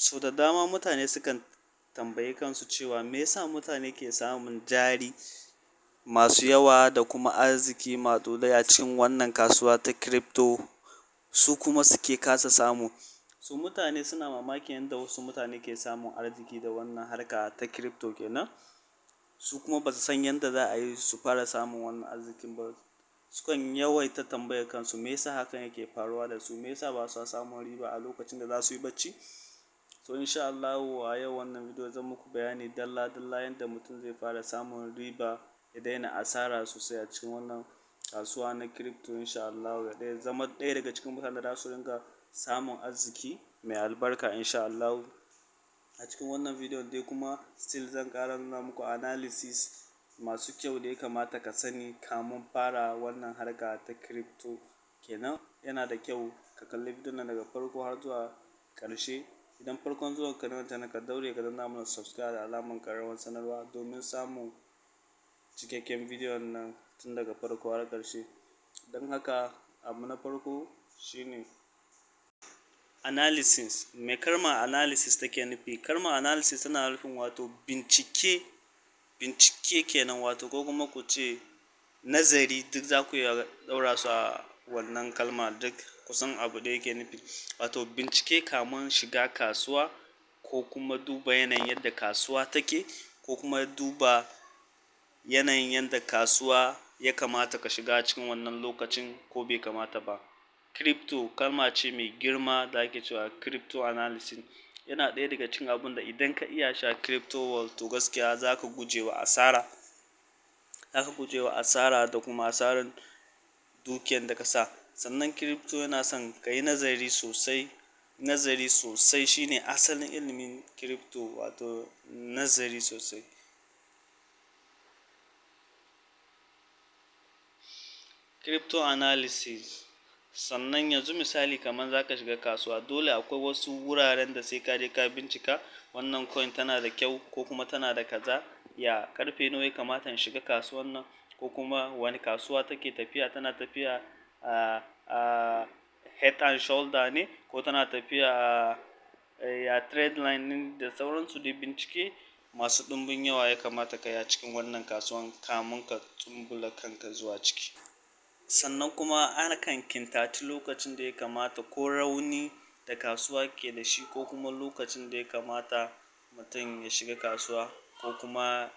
So da dama mutane sukan tambayi kansu cewa me yasa mutane ke samun jari masu yawa da kuma arziki maɗuɗai a cikin wannan kasuwa ta crypto, su kuma suke kasa samu. So mutane suna mamakin yadda wasu mutane ke samun arziki da wannan harka ta crypto kenan. Su kuma ba su san yadda za a yi su fara samun wannan arzikin ba. Sukan yawaita tambayar kansu me yasa hakan yake faruwa da su, me yasa ba su samun riba a lokacin da za su yi bacci. So insha Allahu a yau wannan bidiyo zan muku bayani dalla dalla yadda mutum zai fara samun riba ya daina asara sosai a cikin wannan kasuwa na crypto insha Allahu, ya zama ɗaya daga cikin mutanen da za su ringa samun arziki mai albarka insha Allahu. A cikin wannan bidiyon dai kuma still zan ƙara nuna muku analysis masu kyau da ya kamata ka sani kamun fara wannan harka ta crypto kenan. Yana da kyau ka kalli bidiyon nan daga farko har zuwa ƙarshe. Idan farkon zuwan ka nan channel, ka daure ka danna mana subscribe da alamar ƙararrawar sanarwa domin samun cikakken bidiyon nan tun daga farko har ƙarshe. Don haka abu na farko shine analysis. Me kalmar analysis take nufi? Kalmar analysis tana nufin wato bincike kenan, wato ko kuma ku ce nazari, duk za ku iya ɗaura su a wannan kalma, duk kusan abu da yake nufi. Wato bincike kamun shiga kasuwa, ko kuma duba yanayin yadda kasuwa take, ko kuma duba yanayin yadda kasuwa ya kamata ka shiga cikin wannan lokacin ko bai kamata ba. Crypto kalma ce mai girma da ake cewa crypto analysis. Yana ɗaya daga cikin abun da idan ka iya shi a crypto world to gaskiya za ka guje wa asara. Za ka guje wa asara da kuma asarar dukiyar da ka sa. Sannan crypto yana son ka yi nazari sosai. Nazari sosai shine asalin ilimin crypto, wato nazari sosai. Crypto analysis. Sannan yanzu misali kamar za ka shiga kasuwa, dole akwai wasu wuraren da sai ka je ka bincika wannan coin tana da kyau ko kuma tana da kaza, ya karfe nawa ya kamata in shiga kasuwan nan, ko kuma wani kasuwa take tafiya, tana tafiya a head and shoulder ne, ko tana tafiya a trend line ne, da sauransu. Dai bincike masu ɗumbin yawa ya kamata ka yi a cikin wannan kasuwan kamun ka tsumbula kanka zuwa ciki. Sannan kuma akan kintaci lokacin da ya kamata, ko rauni da kasuwa ke da shi, ko kuma lokacin da ya kamata mutum ya shiga kasuwa, ko kuma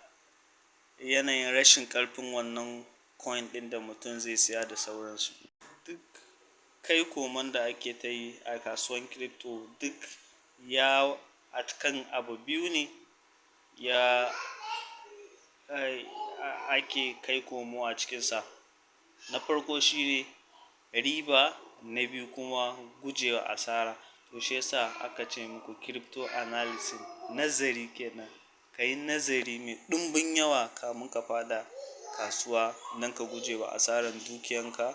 yanayin rashin ƙarfin wannan coin ɗin da mutum zai siya da sauransu. Duk kai koman da ake ta yi a kasuwan crypto, duk ya a kan abu biyu ne ya ake kai komo a cikinsa. Na farko shine riba, na biyu kuma gujewa asara. To shi yasa aka ce muku crypto analysis, nazari kenan. Ka yi nazari mai ɗumbin yawa kamun ka fada kasuwa don ka gujewa asarar dukiyanka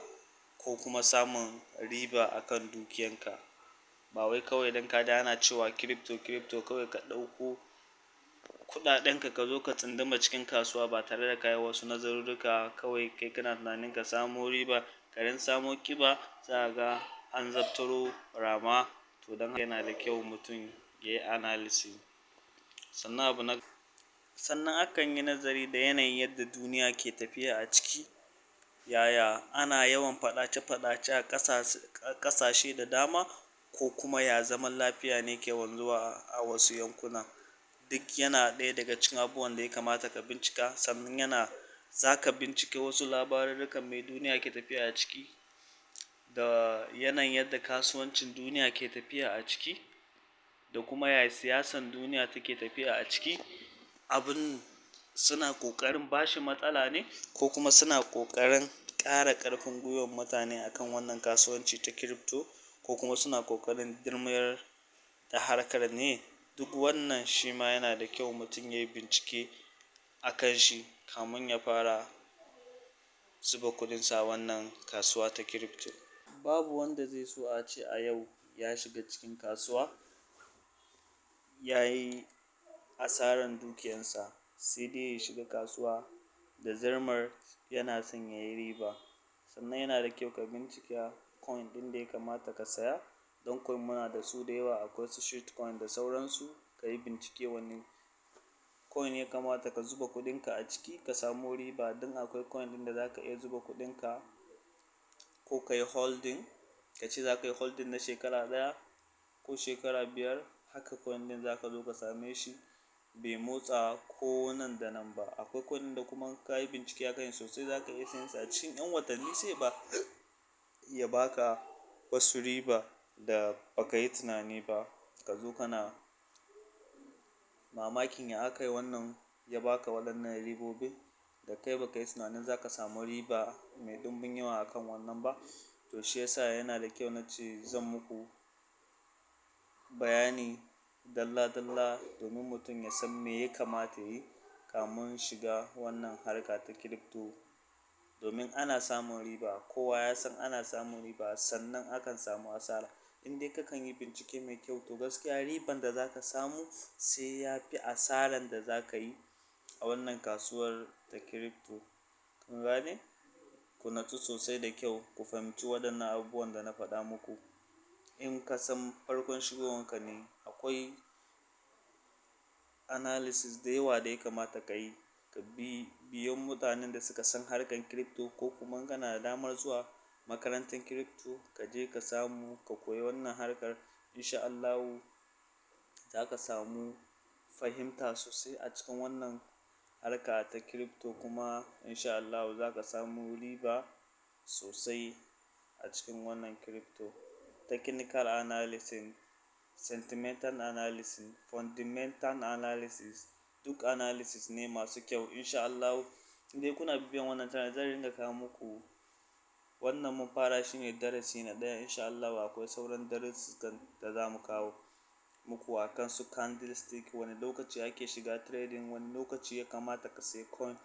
ko kuma samun riba akan dukiyanka. Ba wai kawai don ka ji ana cewa crypto kawai ka ɗauko kuɗaɗenka ka zo ka tsunduma cikin kasuwa ba tare da ka yi wasu nazarurruka, kawai kai kana tunanin ka samo riba, garin samo ƙiba za ka ga an zabtaro rama. To don haka yana da kyau mutum ya yi analysis. Sannan akan yi nazari da yanayin yadda duniya ke tafiya a ciki. Yaya ana yawan faɗace-faɗace a ƙasashe da dama, ko kuma ya zaman lafiya ne ke wanzuwa a wasu yankuna. Duk yana ɗaya daga cikin abubuwan da ya kamata ka bincika. Sannan za ka bincike wasu labarurrukan me duniya ke tafiya a ciki, da yanayin yadda kasuwancin duniya ke tafiya a ciki, da kuma yaya siyasan duniya take tafiya a ciki. Abin suna ƙoƙarin bashi matsala ne, ko kuma suna ƙoƙarin ƙara ƙarfin gwiwar mutane akan wannan kasuwanci ta crypto, ko kuma suna ƙoƙarin dilmiyar da harkar ne. Duk wannan shi ma yana da kyau mutum ya yi bincike a kan shi kamun ya fara zuba kuɗinsa a wannan kasuwa ta crypto. Babu wanda zai so a ce a yau ya shiga cikin kasuwa ya yi asarar dukiyarsa, sai dai ya shiga kasuwa da zammar yana son ya yi riba. Sannan yana da kyau ka bincika coin ɗin da ya kamata ka saya, don coin muna da su da yawa, akwai su shitcoin da sauransu. Ka yi bincike wani coin ya kamata ka zuba kuɗinka a ciki ka samu riba, don akwai coin ɗin da za ka iya zuba kuɗinka ko ka yi holding, ka ce za ka yi holding na shekara ɗaya ko shekara 5, haka coin ɗin za ka zo ka same shi bai motsa ko nan da nan ba. Akwai coin ɗin da kuma ka yi bincike a kan shi sosai, za ka iya sayen sa a cikin 'yan watanni sai ya baka wasu riba da baka yi tunani ba. Ka zo kana mamakin ya aka yi wannan ya baka waɗannan ribobin da kai baka yi tunanin za ka samu riba mai ɗumbin yawa a kan wannan ba. To shi yasa yana da kyau na ce zan muku bayani dalla-dalla domin mutum ya san me ya kamata yi kamun shiga wannan harka ta crypto. Domin ana samun riba, kowa ya san ana samun riba, sannan akan samu asara. In dai kakan yi bincike mai kyau, to gaskiya riban da za ka samu sai ya fi asaran da za ka yi a wannan kasuwar ta crypto. Kun gane? Ku natsu sosai da kyau, ku fahimci waɗannan abubuwan da na faɗa muku. In ka san farkon shigowanka ne, akwai analysis da yawa da ya kamata ka yi. Ka biyan mutanen da suka san harkar crypto, ko kuma kana da damar zuwa makarantar crypto, ka je ka samu ka koyi wannan harkar. Insha Allahu za ka samu fahimta sosai a cikin wannan harka ta crypto, kuma insha Allahu za ka samu riba sosai a cikin wannan crypto. Technical analysis, sentimental analysis, fundamental analysis, duk analysis ne masu kyau. Insha Allahu in dai kuna bibiyan wannan channel, zan ringa kawo muku. Wannan mun fara shi ne darasi na ɗaya. Insha Allahu akwai sauran darussukan da za mu kawo muku a kan su candlestick, wani lokaci ake shiga trading, wani lokaci ya kamata ka sayi coin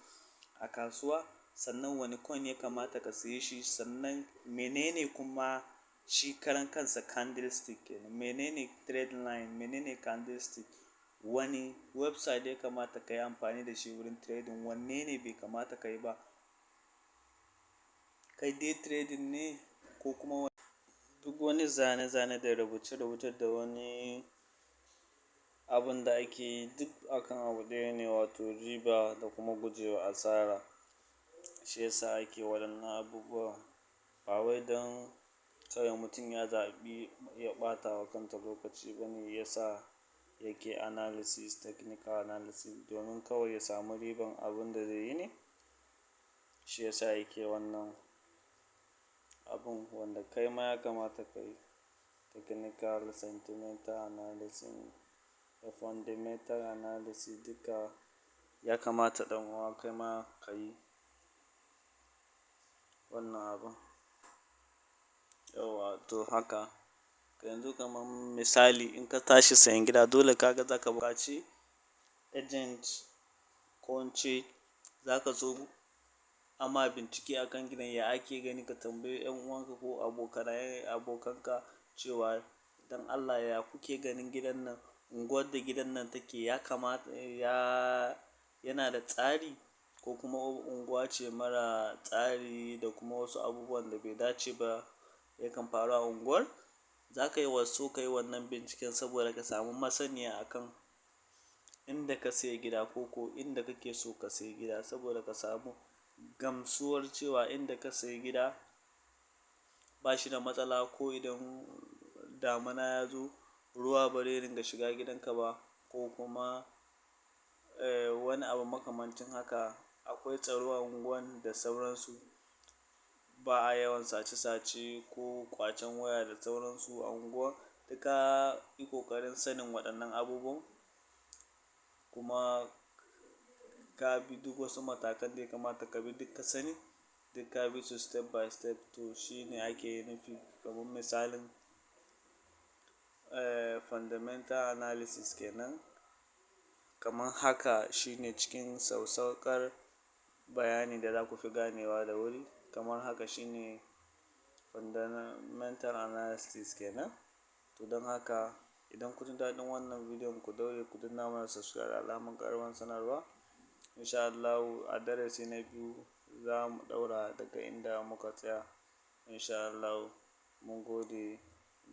a kasuwa, sannan wani coin ya kamata ka saye shi, sannan menene kuma shi karan kansa candlestick kenan, menene trade line, menene candlestick, wani website ya kamata ka yi amfani da shi wurin trading, wanne ne bai kamata ka yi ba. Kai day trading ne ko kuma duk wani zane-zane da rubuce-rubuce da wani abun da ake yi, duk akan abu ɗaya ne, wato riba da kuma gujewa asara. Shi yasa ake waɗannan abubuwan, ba wai don kawai mutum ya zaɓi ya ɓata wa kansa lokaci bane yasa yake analysis, technical analysis, domin kawai ya samu riban abun da zai yi ne. Shi yasa yake wannan abun, wanda kai ma ya kamata ka yi technical, sentimental analysis da fundamental analysis, duka ya kamata ɗan uwa kai ma ka yi wannan abun. Yauwa to haka. Yanzu kamar misali, in ka tashi sayan gida, dole kaga za ka buƙaci agent, ko in ce za ka zo ama bincike a kan gidan ya ake gani, ka tambayi 'yan uwanka ko abokanka cewa don Allah ya kuke ganin gidan nan, unguwar da gidan nan take ya kamata yana da tsari, ko kuma unguwa ce mara tsari da kuma wasu abubuwan da bai dace ba yakan faru a unguwar. Za ka yi so ka yi wannan binciken saboda ka samu masaniya a kan inda ka sayi gida, ko inda kake so ka sayi gida, saboda ka samu gamsuwar cewa inda ka sayi gida ba shi da matsala, ko idan damuna ya zo ruwa ba zai ringa shiga gidanka ba, ko kuma wani abu makamancin haka. Akwai tsaro a unguwar da sauransu, ba a yawan sace-sace ko ƙwacen waya da sauransu a unguwar. Duka yi ƙoƙarin sanin waɗannan abubuwan, kuma ka bi duk wasu matakan da ya kamata ka bi, duk ka sani, duk ka bi su step by step. To shi ne ake nufi, kamar misalin fundamental analysis kenan. Kamar haka shine cikin sassauƙar bayani da za ku fi ganewa da wuri. Kamar haka shine fundamental analysis kenan. To don haka, idan kun ji daɗin wannan bidiyon, ku daure ku danna mana subscribe da alamar ƙararrawar sanarwa. Insha Allahu a darasi na biyu za mu ɗaura daga inda muka tsaya. Insha Allahu mun gode.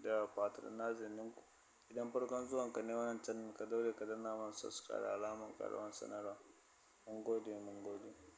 da patronizing ɗinku. Idan farkon zuwanka ne wannan channel, ka daure ka danna mana subscribe da alamar ƙararrawar sanarwa. Mun gode, mun gode.